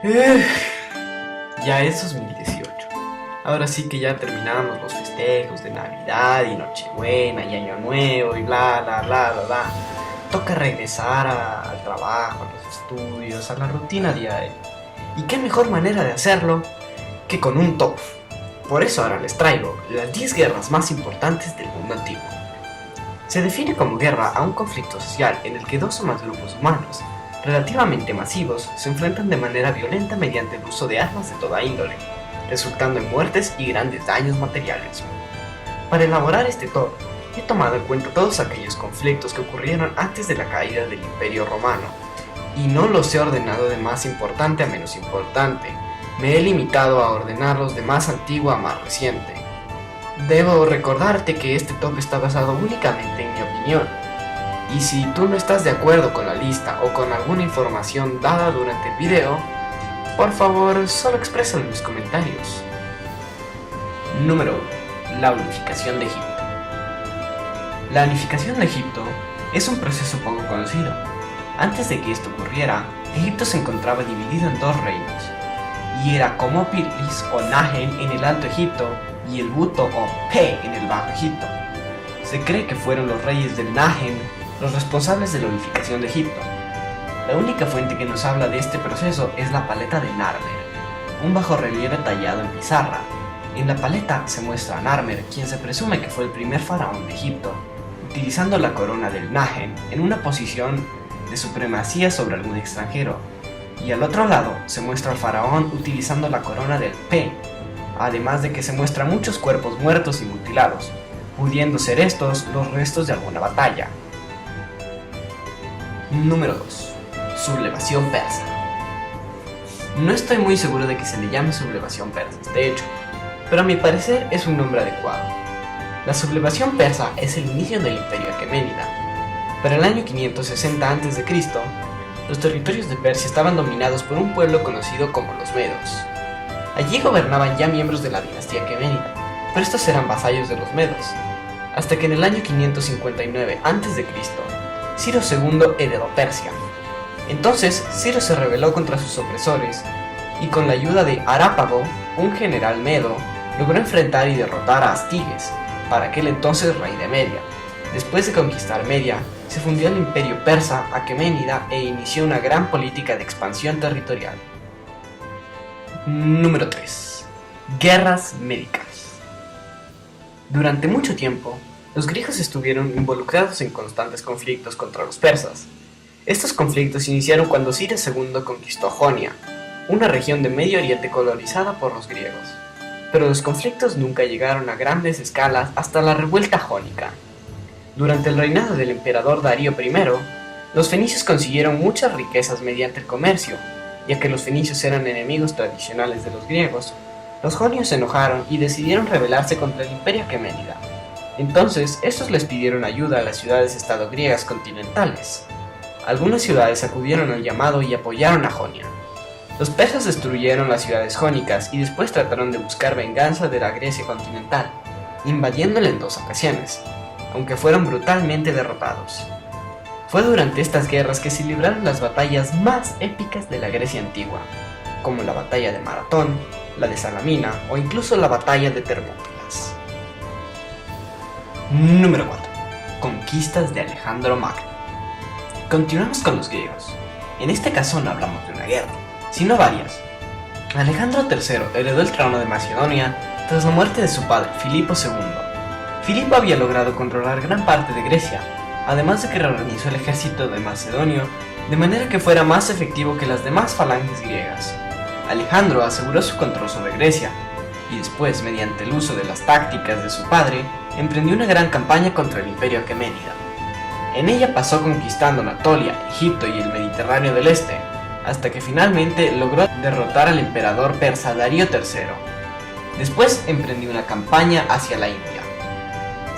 Eh, Ya es 2018. Ahora sí que ya terminamos los festejos de Navidad y Nochebuena y Año Nuevo y bla bla bla bla bla. Toca regresar al trabajo, a los estudios, a la rutina diaria. ¿Y qué mejor manera de hacerlo que con un top? Por eso ahora les traigo las 10 guerras más importantes del mundo antiguo. Se define como guerra a un conflicto social en el que dos o más grupos humanos relativamente masivos se enfrentan de manera violenta mediante el uso de armas de toda índole, resultando en muertes y grandes daños materiales. Para elaborar este top, he tomado en cuenta todos aquellos conflictos que ocurrieron antes de la caída del Imperio Romano, y no los he ordenado de más importante a menos importante, me he limitado a ordenarlos de más antiguo a más reciente. Debo recordarte que este top está basado únicamente en mi opinión, y si tú no estás de acuerdo con la lista o con alguna información dada durante el video, por favor solo exprésalo en los comentarios. Número 1. La unificación de Egipto. La unificación de Egipto es un proceso poco conocido. Antes de que esto ocurriera, Egipto se encontraba dividido en dos reinos, y era Hermópolis o Nagen en el Alto Egipto y el Buto o Pe en el Bajo Egipto. Se cree que fueron los reyes del Nagen los responsables de la unificación de Egipto. La única fuente que nos habla de este proceso es la paleta de Narmer, un bajorrelieve tallado en pizarra. En la paleta se muestra a Narmer, quien se presume que fue el primer faraón de Egipto, utilizando la corona del Nagen en una posición de supremacía sobre algún extranjero, y al otro lado se muestra al faraón utilizando la corona del Pe, además de que se muestran muchos cuerpos muertos y mutilados, pudiendo ser estos los restos de alguna batalla. Número 2. Sublevación persa. No estoy muy seguro de que se le llame sublevación persa, de hecho, pero a mi parecer es un nombre adecuado. La sublevación persa es el inicio del Imperio Aqueménida. Para el año 560 a.C., los territorios de Persia estaban dominados por un pueblo conocido como los Medos. Allí gobernaban ya miembros de la dinastía Aqueménida, pero estos eran vasallos de los Medos, hasta que en el año 559 a.C., Ciro II heredó Persia. Entonces Ciro se rebeló contra sus opresores y con la ayuda de Arápago, un general medo, logró enfrentar y derrotar a Astiges, para aquel entonces rey de Media. Después de conquistar Media, se fundió el imperio persa Aqueménida e inició una gran política de expansión territorial. Número 3. Guerras médicas. Durante mucho tiempo, los griegos estuvieron involucrados en constantes conflictos contra los persas. Estos conflictos iniciaron cuando Ciro II conquistó Jonia, una región de Medio Oriente colonizada por los griegos. Pero los conflictos nunca llegaron a grandes escalas hasta la revuelta jónica. Durante el reinado del emperador Darío I, los fenicios consiguieron muchas riquezas mediante el comercio. Ya que los fenicios eran enemigos tradicionales de los griegos, los jonios se enojaron y decidieron rebelarse contra el imperio aqueménida. Entonces, estos les pidieron ayuda a las ciudades-estado griegas continentales. Algunas ciudades acudieron al llamado y apoyaron a Jonia. Los persas destruyeron las ciudades jónicas y después trataron de buscar venganza de la Grecia continental, invadiéndola en dos ocasiones, aunque fueron brutalmente derrotados. Fue durante estas guerras que se libraron las batallas más épicas de la Grecia antigua, como la batalla de Maratón, la de Salamina o incluso la batalla de Termópilas. Número 4. Conquistas de Alejandro Magno. Continuamos con los griegos. En este caso no hablamos de una guerra, sino varias. Alejandro III heredó el trono de Macedonia tras la muerte de su padre, Filipo II. Filipo había logrado controlar gran parte de Grecia, además de que reorganizó el ejército de Macedonio de manera que fuera más efectivo que las demás falanges griegas. Alejandro aseguró su control sobre Grecia, y después, mediante el uso de las tácticas de su padre, emprendió una gran campaña contra el imperio aqueménida. En ella pasó conquistando Anatolia, Egipto y el Mediterráneo del Este, hasta que finalmente logró derrotar al emperador persa Darío III. Después emprendió una campaña hacia la India.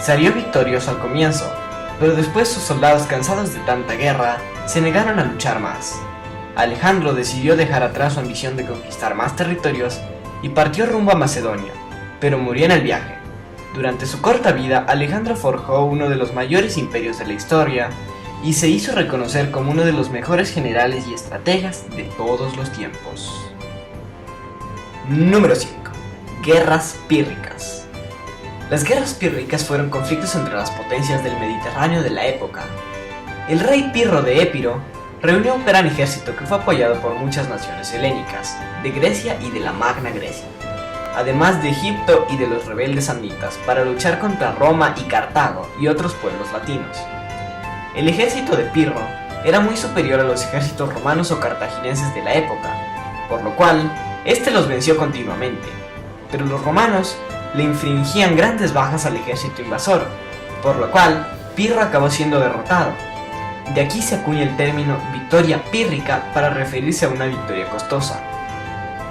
Salió victorioso al comienzo, pero después sus soldados, cansados de tanta guerra, se negaron a luchar más. Alejandro decidió dejar atrás su ambición de conquistar más territorios y partió rumbo a Macedonia, pero murió en el viaje. Durante su corta vida, Alejandro forjó uno de los mayores imperios de la historia y se hizo reconocer como uno de los mejores generales y estrategas de todos los tiempos. Número 5. Guerras pírricas. Las guerras pírricas fueron conflictos entre las potencias del Mediterráneo de la época. El rey Pirro de Épiro reunió un gran ejército que fue apoyado por muchas naciones helénicas, de Grecia y de la Magna Grecia, además de Egipto y de los rebeldes samnitas, para luchar contra Roma y Cartago y otros pueblos latinos. El ejército de Pirro era muy superior a los ejércitos romanos o cartagineses de la época, por lo cual este los venció continuamente, pero los romanos le infligían grandes bajas al ejército invasor, por lo cual Pirro acabó siendo derrotado. De aquí se acuña el término victoria pírrica para referirse a una victoria costosa.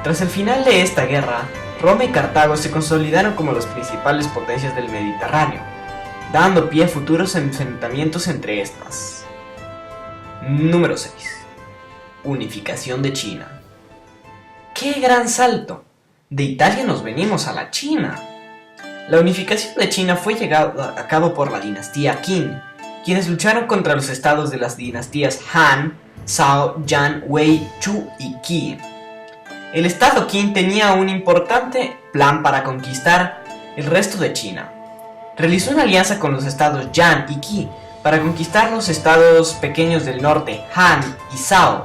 Tras el final de esta guerra, Roma y Cartago se consolidaron como las principales potencias del Mediterráneo, dando pie a futuros enfrentamientos entre estas. Número 6. Unificación de China. ¡Qué gran salto! De Italia nos venimos a la China. La unificación de China fue llevada a cabo por la dinastía Qin, quienes lucharon contra los estados de las dinastías Han, Zhao, Yan, Wei, Chu y Qi. El estado Qin tenía un importante plan para conquistar el resto de China. Realizó una alianza con los estados Yan y Qi para conquistar los estados pequeños del norte, Han y Zhao,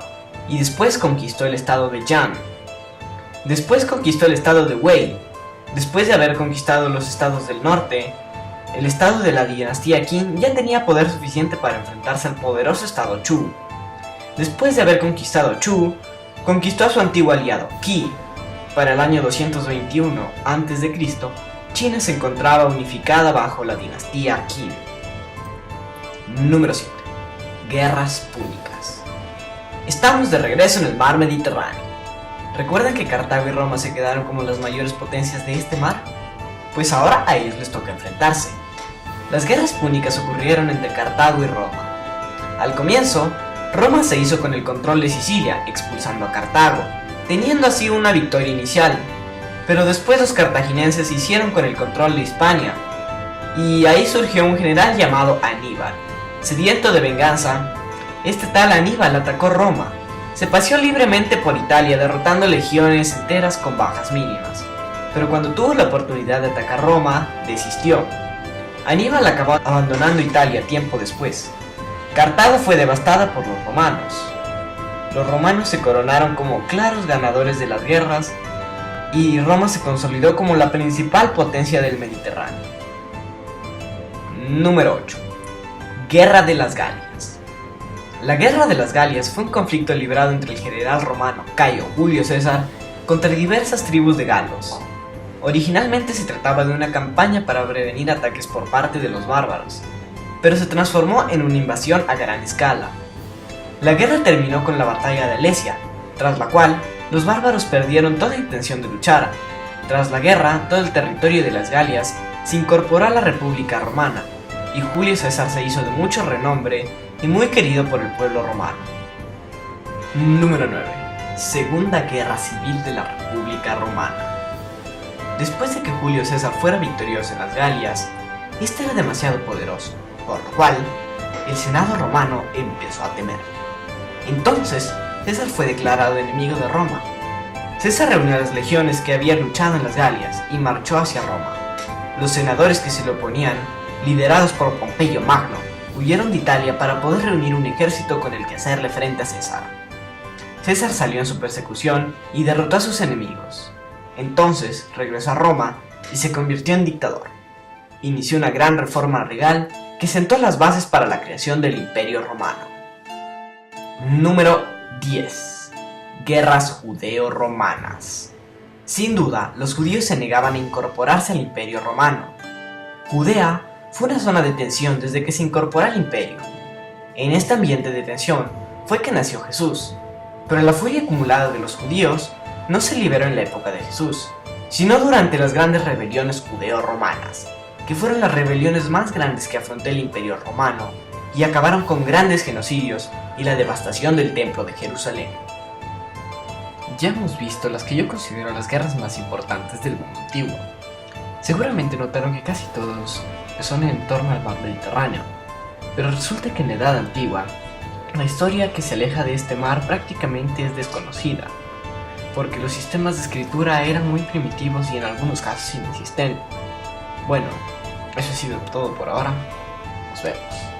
y después conquistó el estado de Yan. Después conquistó el estado de Wei. Después de haber conquistado los estados del norte, el estado de la dinastía Qin ya tenía poder suficiente para enfrentarse al poderoso estado Chu. Después de haber conquistado Chu, conquistó a su antiguo aliado, Qi. Para el año 221 a.C., China se encontraba unificada bajo la dinastía Qin. Número 7. Guerras púnicas. Estamos de regreso en el mar Mediterráneo. ¿Recuerdan que Cartago y Roma se quedaron como las mayores potencias de este mar? Pues ahora a ellos les toca enfrentarse. Las guerras púnicas ocurrieron entre Cartago y Roma. Al comienzo, Roma se hizo con el control de Sicilia, expulsando a Cartago, teniendo así una victoria inicial. Pero después los cartagineses se hicieron con el control de Hispania, y ahí surgió un general llamado Aníbal. Sediento de venganza, este tal Aníbal atacó Roma. Se paseó libremente por Italia, derrotando legiones enteras con bajas mínimas. Pero cuando tuvo la oportunidad de atacar Roma, desistió. Aníbal acabó abandonando Italia tiempo después. Cartago fue devastada por los romanos. Los romanos se coronaron como claros ganadores de las guerras y Roma se consolidó como la principal potencia del Mediterráneo. Número 8. Guerra de las Galias. La Guerra de las Galias fue un conflicto librado entre el general romano Cayo Julio César contra diversas tribus de galos. Originalmente se trataba de una campaña para prevenir ataques por parte de los bárbaros, pero se transformó en una invasión a gran escala. La guerra terminó con la batalla de Alesia, tras la cual los bárbaros perdieron toda intención de luchar. Tras la guerra, todo el territorio de las Galias se incorporó a la República Romana, y Julio César se hizo de mucho renombre y muy querido por el pueblo romano. Número 9. Segunda Guerra Civil de la República Romana. Después de que Julio César fuera victorioso en las Galias, este era demasiado poderoso, por lo cual el Senado romano empezó a temer. Entonces, César fue declarado enemigo de Roma. César reunió a las legiones que habían luchado en las Galias y marchó hacia Roma. Los senadores que se le oponían, liderados por Pompeyo Magno, huyeron de Italia para poder reunir un ejército con el que hacerle frente a César. César salió en su persecución y derrotó a sus enemigos. Entonces regresó a Roma y se convirtió en dictador. Inició una gran reforma regal que sentó las bases para la creación del Imperio Romano. Número 10. Guerras judeo-romanas. Sin duda, los judíos se negaban a incorporarse al Imperio Romano. Judea fue una zona de tensión desde que se incorporó al imperio. En este ambiente de tensión fue que nació Jesús, pero la furia acumulada de los judíos no se liberó en la época de Jesús, sino durante las grandes rebeliones judeo-romanas, que fueron las rebeliones más grandes que afrontó el Imperio Romano y acabaron con grandes genocidios y la devastación del Templo de Jerusalén. Ya hemos visto las que yo considero las guerras más importantes del mundo antiguo. Seguramente notaron que casi todos son en torno al mar Mediterráneo, pero resulta que en la Edad Antigua, la historia que se aleja de este mar prácticamente es desconocida. porque los sistemas de escritura eran muy primitivos y en algunos casos inexistentes. Bueno, eso ha sido todo por ahora. Nos vemos.